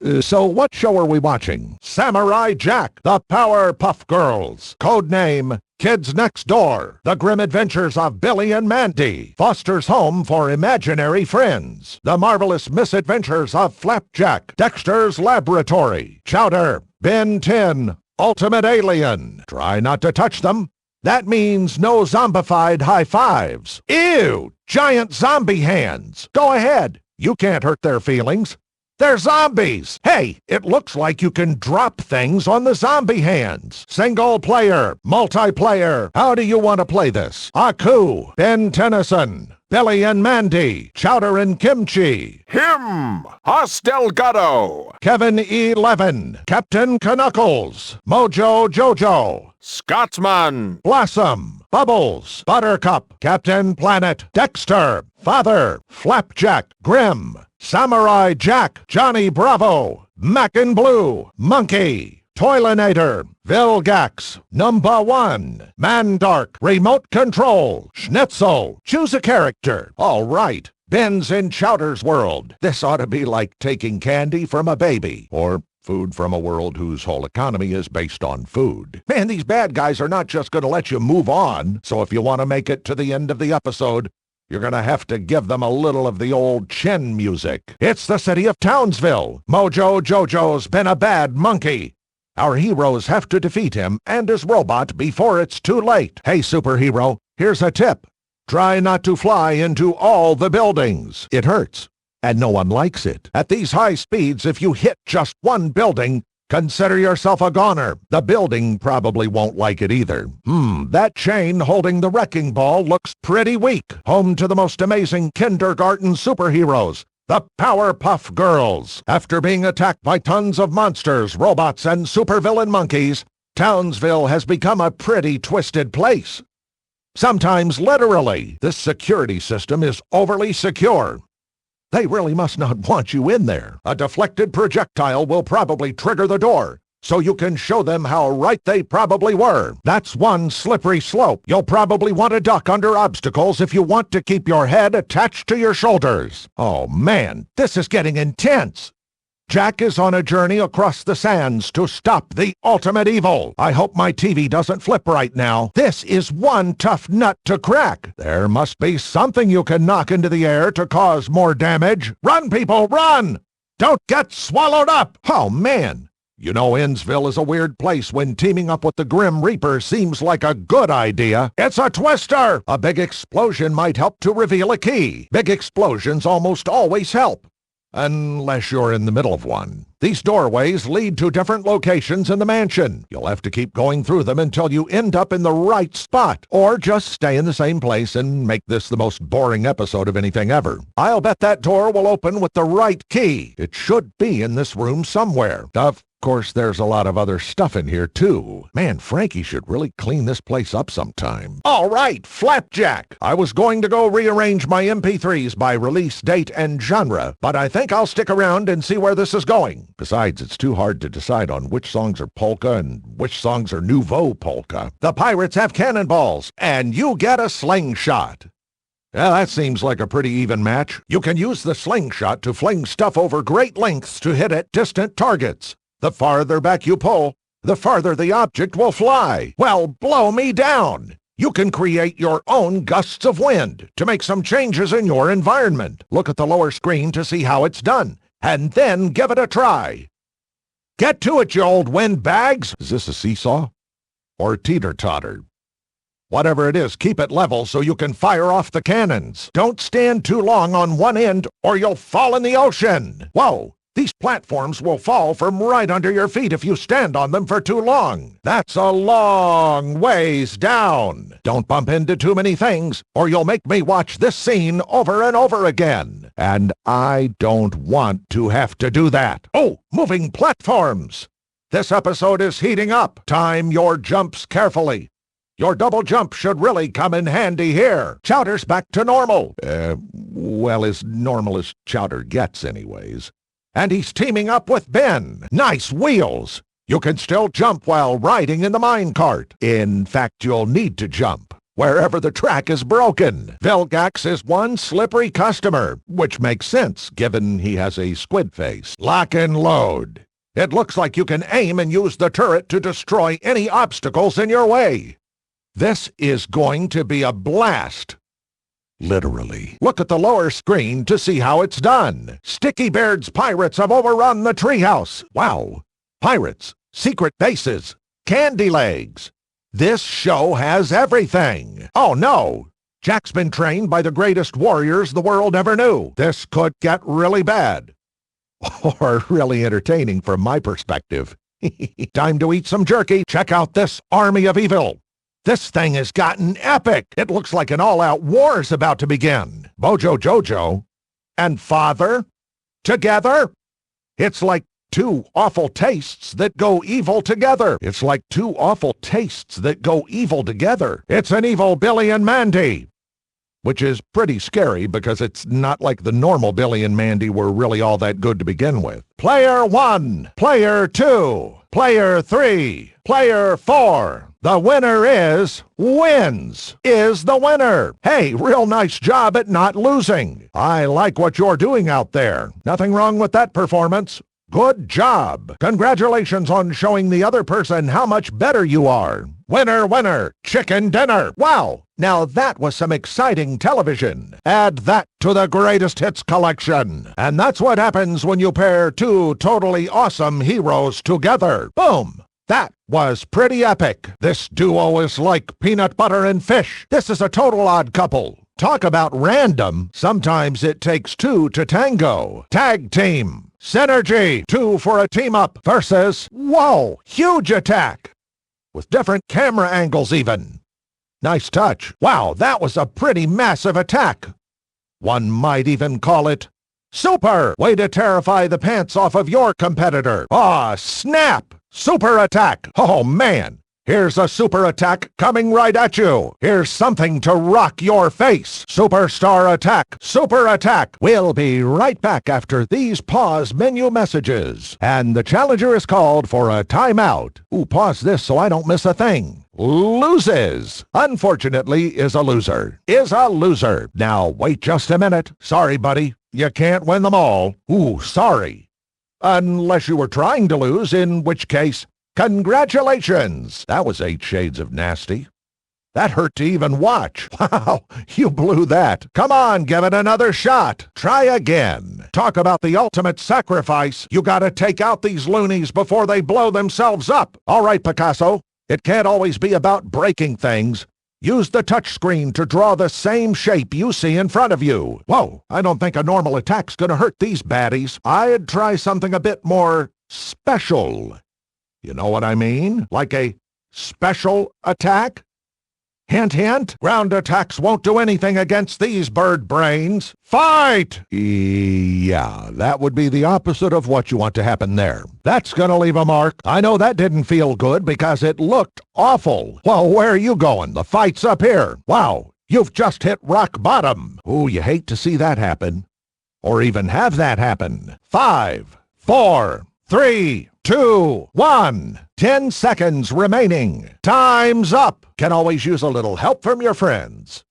So what show are we watching? Samurai Jack, The Powerpuff Girls. Codename Kids Next Door. The Grim Adventures of Billy and Mandy. Foster's Home for Imaginary Friends. The Marvelous Misadventures of Flapjack. Dexter's Laboratory. Chowder. Ben 10. Ultimate Alien. Try not to touch them. That means no zombified high fives. Ew! Giant zombie hands. Go ahead. You can't hurt their feelings. They're zombies! Hey, it looks like you can drop things on the zombie hands. Single player, multiplayer. How do you want to play this? Aku, Ben Tennyson, Billy and Mandy, Chowder and Kimchi. Him! Hostelgado! Kevin E. Levin, Captain Knuckles, Mojo Jojo, Scotsman! Blossom, Bubbles, Buttercup, Captain Planet, Dexter, Father, Flapjack, Grim, Samurai Jack, Johnny Bravo, Mac and Blue, Monkey, Toilinator, Vilgax, Number 1, Mandark, Remote Control, Schnitzel. Choose a character. All right. Ben's in Chowder's world. This ought to be like taking candy from a baby, or food from a world whose whole economy is based on food. Man, these bad guys are not just going to let you move on, so if you want to make it to the end of the episode, you're going to have to give them a little of the old chin music. It's the city of Townsville. Mojo Jojo's been a bad monkey. Our heroes have to defeat him and his robot before it's too late. Hey, superhero, here's a tip. Try not to fly into all the buildings. It hurts, and no one likes it. At these high speeds, if you hit just one building, consider yourself a goner. The building probably won't like it either. That chain holding the wrecking ball looks pretty weak. Home to the most amazing kindergarten superheroes, the Powerpuff Girls. After being attacked by tons of monsters, robots, and supervillain monkeys, Townsville has become a pretty twisted place. Sometimes literally, this security system is overly secure. They really must not want you in there. A deflected projectile will probably trigger the door, so you can show them how right they probably were. That's one slippery slope. You'll probably want to duck under obstacles if you want to keep your head attached to your shoulders. Oh man, this is getting intense. Jack is on a journey across the sands to stop the ultimate evil. I hope my TV doesn't flip right now. This is one tough nut to crack. There must be something you can knock into the air to cause more damage. Run, people, run! Don't get swallowed up! Oh, man. You know, Innsville is a weird place when teaming up with the Grim Reaper seems like a good idea. It's a twister! A big explosion might help to reveal a key. Big explosions almost always help. Unless you're in the middle of one. These doorways lead to different locations in the mansion. You'll have to keep going through them until you end up in the right spot, or just stay in the same place and make this the most boring episode of anything ever. I'll bet that door will open with the right key. It should be in this room somewhere. Of course, there's a lot of other stuff in here, too. Man, Frankie should really clean this place up sometime. All right, Flapjack. I was going to go rearrange my MP3s by release date and genre, but I think I'll stick around and see where this is going. Besides, it's too hard to decide on which songs are polka and which songs are nouveau polka. The pirates have cannonballs, and you get a slingshot. Yeah, that seems like a pretty even match. You can use the slingshot to fling stuff over great lengths to hit at distant targets. The farther back you pull, the farther the object will fly. Well, blow me down. You can create your own gusts of wind to make some changes in your environment. Look at the lower screen to see how it's done, and then give it a try. Get to it, you old windbags. Is this a seesaw? Or teeter-totter? Whatever it is, keep it level so you can fire off the cannons. Don't stand too long on one end or you'll fall in the ocean. Whoa! These platforms will fall from right under your feet if you stand on them for too long. That's a long ways down. Don't bump into too many things, or you'll make me watch this scene over and over again. And I don't want to have to do that. Oh, moving platforms. This episode is heating up. Time your jumps carefully. Your double jump should really come in handy here. Chowder's back to normal. Well, as normal as Chowder gets anyways. And he's teaming up with Ben. Nice wheels. You can still jump while riding in the minecart. In fact, you'll need to jump. wherever the track is broken. Vilgax is one slippery customer, which makes sense given he has a squid face. Lock and load. It looks like you can aim and use the turret to destroy any obstacles in your way. This is going to be a blast. Literally. Look at the lower screen to see how it's done. Sticky Beard's pirates have overrun the treehouse. Wow. Pirates, secret bases, candy legs. This show has everything. Oh no. Jack's been trained by the greatest warriors the world ever knew. This could get really bad. Or really entertaining from my perspective. Time to eat some jerky. Check out this army of evil. This thing has gotten epic. It looks like an all-out war is about to begin. Bojo Jojo and Father together. It's like two awful tastes that go evil together. It's like two awful tastes that go evil together. It's an evil Billy and Mandy. Which is pretty scary because it's not like the normal Billy and Mandy were really all that good to begin with. Player 1, Player 2, Player 3, Player 4. The winner wins the winner. Hey, real nice job at not losing. I like what you're doing out there. Nothing wrong with that performance. Good job. Congratulations on showing the other person how much better you are. Winner, winner, chicken dinner. Wow, now that was some exciting television. Add that to the greatest hits collection. And that's what happens when you pair two totally awesome heroes together. Boom. That was pretty epic. This duo is like peanut butter and fish. This is a total odd couple. Talk about random. Sometimes it takes two to tango. Tag team. Synergy, 2 for a team-up versus, whoa, huge attack. With different camera angles even. Nice touch. Wow, that was a pretty massive attack. One might even call it super. Way to terrify the pants off of your competitor. Aw, snap. Super attack. Oh, man. Here's a super attack coming right at you. Here's something to rock your face. Superstar attack. Super attack. We'll be right back after these pause menu messages. And the challenger is called for a timeout. Ooh, pause this so I don't miss a thing. Loses. Unfortunately, is a loser. Is a loser. Now, wait just a minute. Sorry, buddy. You can't win them all. Ooh, sorry. Unless you were trying to lose, in which case, congratulations! That was 8 shades of nasty. That hurt to even watch. Wow, you blew that. Come on, give it another shot. Try again. Talk about the ultimate sacrifice. You gotta take out these loonies before they blow themselves up. All right, Picasso. It can't always be about breaking things. Use the touchscreen to draw the same shape you see in front of you. Whoa, I don't think a normal attack's gonna hurt these baddies. I'd try something a bit more special. You know what I mean? Like a special attack? Hint, hint. Ground attacks won't do anything against these bird brains. Fight! Yeah, that would be the opposite of what you want to happen there. That's gonna leave a mark. I know that didn't feel good because it looked awful. Well, where are you going? The fight's up here. Wow, you've just hit rock bottom. Ooh, you hate to see that happen. Or even have that happen. 5, 4, 3, 2, 1. 10 seconds remaining. Time's up. Can always use a little help from your friends.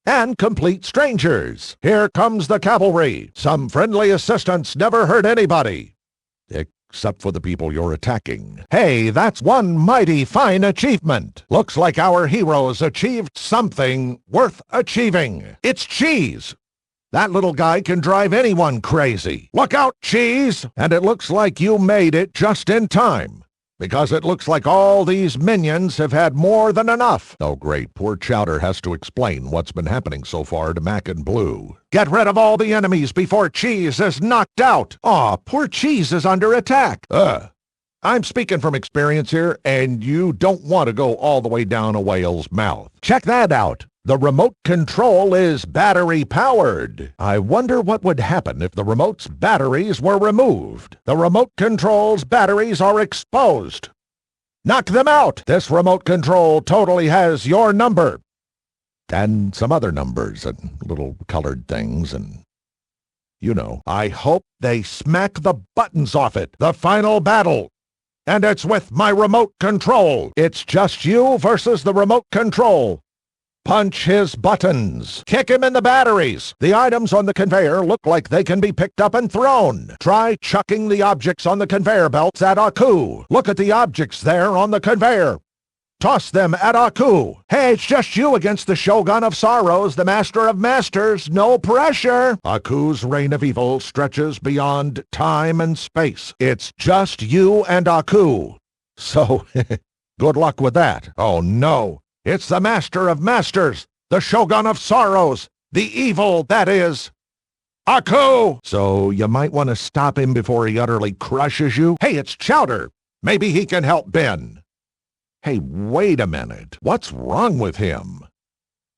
And complete strangers. Here comes the cavalry. Some friendly assistants never hurt anybody. Except for the people you're attacking. Hey, that's one mighty fine achievement. Looks like our heroes achieved something worth achieving. It's cheese. That little guy can drive anyone crazy. Look out, Cheese! And it looks like you made it just in time. Because it looks like all these minions have had more than enough. Oh great, poor Chowder has to explain what's been happening so far to Mac and Blue. Get rid of all the enemies before Cheese is knocked out. Aw, poor Cheese is under attack. I'm speaking from experience here, and you don't want to go all the way down a whale's mouth. Check that out. The remote control is battery-powered. I wonder what would happen if the remote's batteries were removed. The remote control's batteries are exposed. Knock them out! This remote control totally has your number. And some other numbers and little colored things and... you know. I hope they smack the buttons off it. The final battle. And it's with my remote control. It's just you versus the remote control. Punch his buttons. Kick him in the batteries. The items on the conveyor look like they can be picked up and thrown. Try chucking the objects on the conveyor belts at Aku. Look at the objects there on the conveyor. Toss them at Aku. Hey, it's just you against the Shogun of Sorrows, the Master of Masters. No pressure. Aku's reign of evil stretches beyond time and space. It's just you and Aku. So, good luck with that. Oh no. It's the Master of Masters, the Shogun of Sorrows, the evil, that is, Aku! So you might want to stop him before he utterly crushes you. Hey, it's Chowder. Maybe he can help Ben. Hey, wait a minute. What's wrong with him?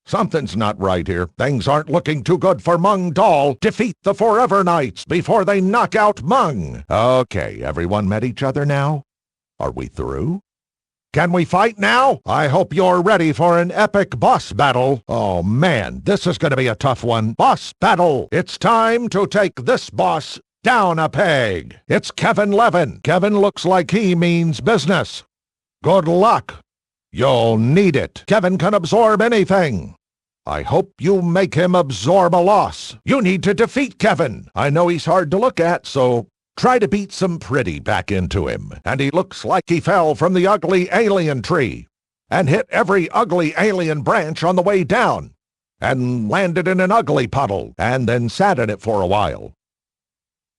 Something's not right here. Things aren't looking too good for Mung Doll. Defeat the Forever Knights before they knock out Mung. Okay, everyone met each other now? Are we through? Can we fight now? I hope you're ready for an epic boss battle. Oh man, this is going to be a tough one. Boss battle. It's time to take this boss down a peg. It's Kevin Levin. Kevin looks like he means business. Good luck. You'll need it. Kevin can absorb anything. I hope you make him absorb a loss. You need to defeat Kevin. I know he's hard to look at, so try to beat some pretty back into him. And he looks like he fell from the ugly alien tree and hit every ugly alien branch on the way down and landed in an ugly puddle and then sat in it for a while.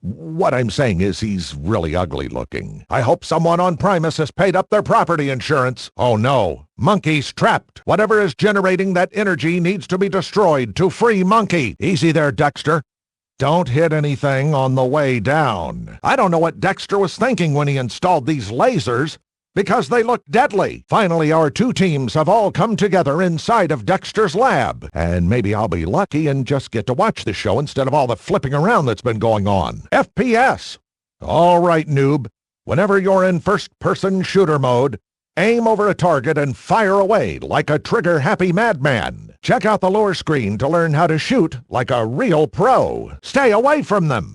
What I'm saying is he's really ugly looking. I hope someone on Primus has paid up their property insurance. Oh no, Monkey's trapped. Whatever is generating that energy needs to be destroyed to free Monkey. Easy there, Dexter. Don't hit anything on the way down. I don't know what Dexter was thinking when he installed these lasers, because they look deadly. Finally, our two teams have all come together inside of Dexter's lab. And maybe I'll be lucky and just get to watch the show instead of all the flipping around that's been going on. FPS. All right, noob. Whenever you're in first-person shooter mode, aim over a target and fire away like a trigger-happy madman. Check out the lure screen to learn how to shoot like a real pro. Stay away from them.